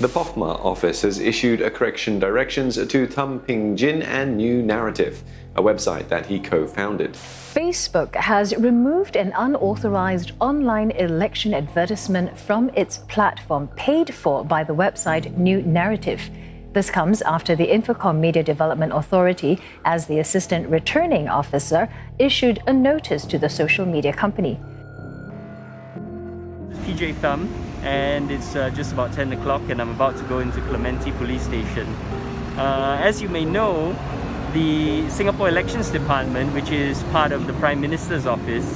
The POFMA office has issued a correction directions to Thum Ping Jin and New Naratif, a website that he co-founded. Facebook has removed an unauthorized online election advertisement from its platform paid for by the website New Naratif. This comes after the Infocom Media Development Authority, as the assistant returning officer, issued a notice to the social media company. PJ Thum, and it's just about 10 o'clock and I'm about to go into Clementi Police Station. As you may know, the Singapore Elections Department, which is part of the Prime Minister's office,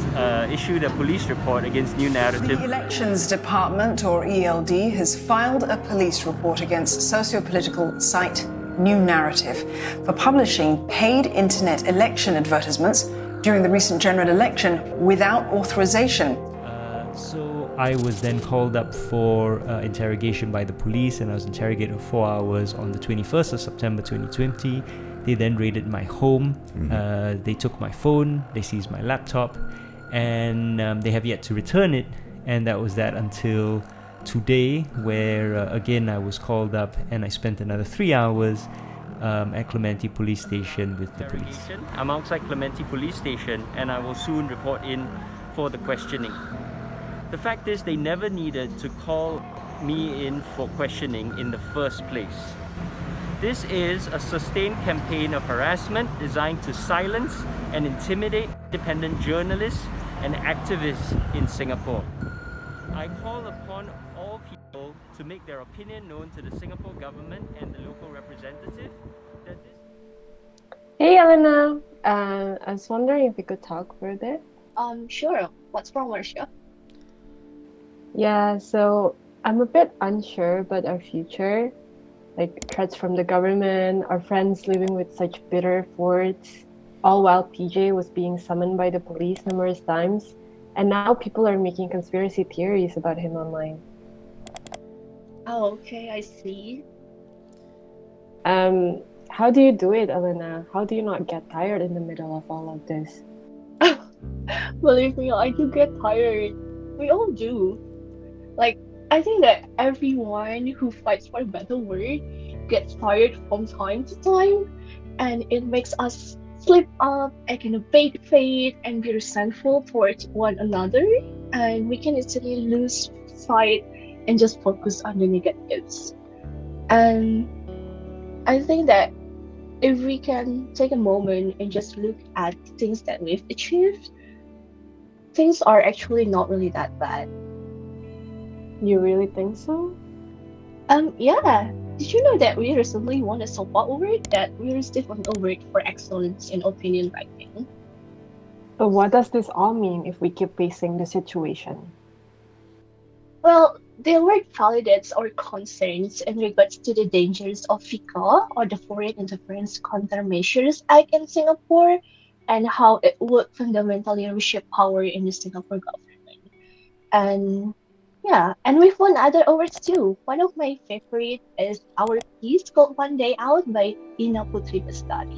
issued a police report against New Naratif. The Elections Department, or ELD, has filed a police report against socio-political site New Naratif for publishing paid internet election advertisements during the recent general election without authorization. So I was then called up for interrogation by the police, and I was interrogated for 4 hours on the 21st of September 2020. They then raided my home. They took my phone, they seized my laptop, and they have yet to return it. And that was that until today, where again I was called up and I spent another 3 hours at Clementi Police Station with the police. I'm outside Clementi Police Station and I will soon report in for the questioning. The fact is, they never needed to call me in for questioning in the first place. This is a sustained campaign of harassment designed to silence and intimidate independent journalists and activists in Singapore. I call upon all people to make their opinion known to the Singapore government and the local representative that this... Hey Ellena, I was wondering if we could talk for a bit. Sure. What's wrong, Marsha? Yeah, so I'm a bit unsure about our future. Like threats from the government, our friends living with such bitter thoughts, all while PJ was being summoned by the police numerous times, and now people are making conspiracy theories about him online. Oh, okay, I see. How do you do it, Ellena? How do you not get tired in the middle of all of this? Believe me, I do get tired. We all do. Like, I think that everyone who fights for a better word gets tired from time to time, and it makes us slip up and kind of fake faith and be resentful towards one another, and we can easily lose sight and just focus on the negatives. And I think that if we can take a moment and just look at things that we've achieved, things are actually not really that bad. You really think so? Yeah. Did you know that we recently won a SOPA award, that we received an award for excellence in opinion writing? But what does this all mean if we keep facing the situation? Well, the award validates our concerns in regards to the dangers of FICA, or the Foreign Interference Countermeasures Act in Singapore, and how it would fundamentally reshape power in the Singapore government. And yeah, and we've won other awards too. One of my favorite is our piece called One Day Out by Ina Putri Bestari.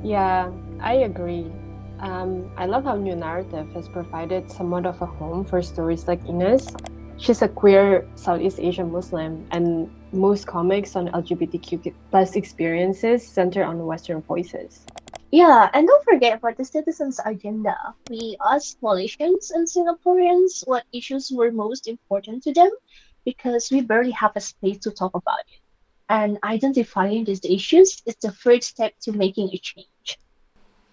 Yeah, I agree. I love how New Naratif has provided somewhat of a home for stories like Ina's. She's a queer Southeast Asian Muslim, and most comics on LGBTQ plus experiences center on Western voices. Yeah, and don't forget about the citizens' agenda. We asked Malaysians and Singaporeans what issues were most important to them, because we barely have a space to talk about it. And identifying these issues is the first step to making a change.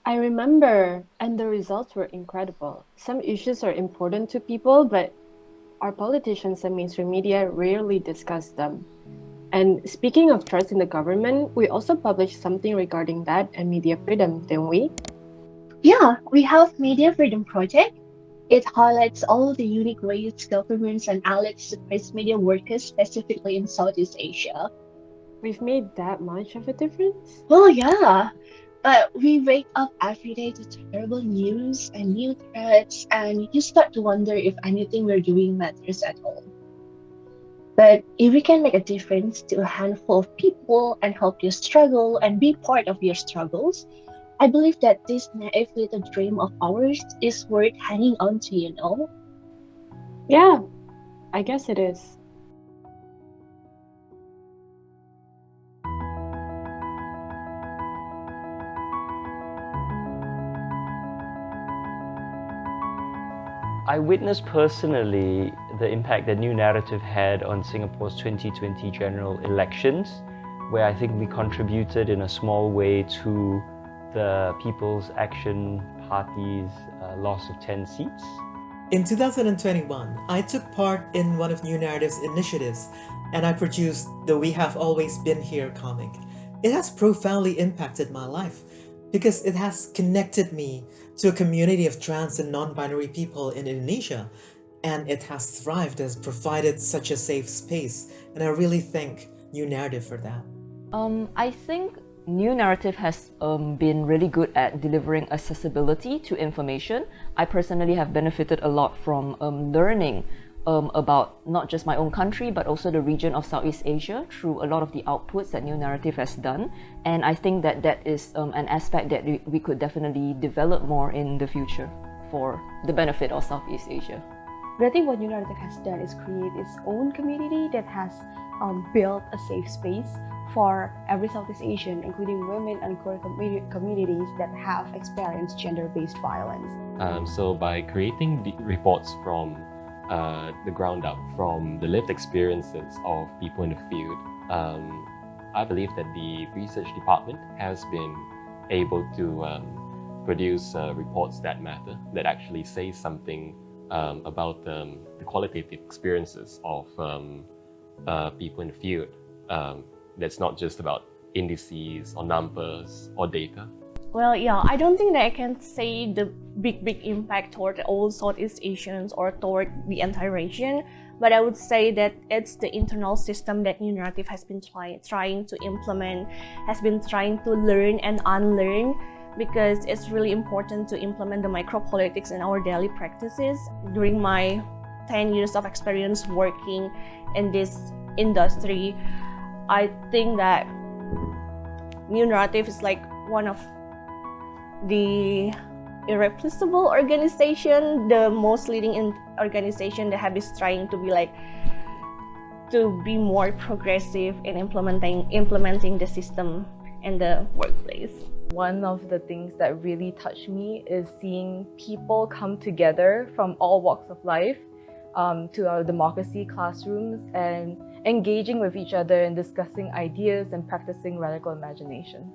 I remember, and the results were incredible. Some issues are important to people, but our politicians and mainstream media rarely discuss them. And speaking of trust in the government, we also published something regarding that and media freedom, didn't we? Yeah, we have Media Freedom Project. It highlights all the unique ways governments and allies suppress media workers, specifically in Southeast Asia. We've made that much of a difference? Well, yeah, but we wake up every day to terrible news and new threats, and you start to wonder if anything we're doing matters at all. But if we can make a difference to a handful of people and help you struggle and be part of your struggles, I believe that this naive little dream of ours is worth hanging on to, you know? Yeah, I guess it is. I witnessed personally the impact that New Narrative had on Singapore's 2020 general elections, where I think we contributed in a small way to the People's Action Party's loss of 10 seats. In 2021, I took part in one of New Narrative's initiatives, and I produced the We Have Always Been Here comic. It has profoundly impacted my life because it has connected me to a community of trans and non-binary people in Indonesia, and it has thrived as provided such a safe space, and I really thank New Narrative for that. I think New Narrative has been really good at delivering accessibility to information. I personally have benefited a lot from learning about not just my own country, but also the region of Southeast Asia through a lot of the outputs that New Narrative has done. And I think that that is an aspect that we could definitely develop more in the future for the benefit of Southeast Asia. But I think what New Narrative has done is create its own community that has built a safe space for every Southeast Asian, including women and queer communities that have experienced gender-based violence. So by creating the reports from the ground up, from the lived experiences of people in the field, I believe that the research department has been able to produce reports that matter, that actually say something about the qualitative experiences of people in the field. That's not just about indices or numbers or data. Well, yeah, I don't think that I can say the big impact toward all Southeast Asians or toward the entire region, but I would say that it's the internal system that New Narrative has been trying to implement, has been trying to learn and unlearn, because it's really important to implement the micropolitics in our daily practices. During my 10 years of experience working in this industry, I think that New Narrative is like one of the irreplaceable organization, the most leading organization that have is trying to be more progressive in implementing the system in the workplace. One of the things that really touched me is seeing people come together from all walks of life to our democracy classrooms and engaging with each other and discussing ideas and practicing radical imagination.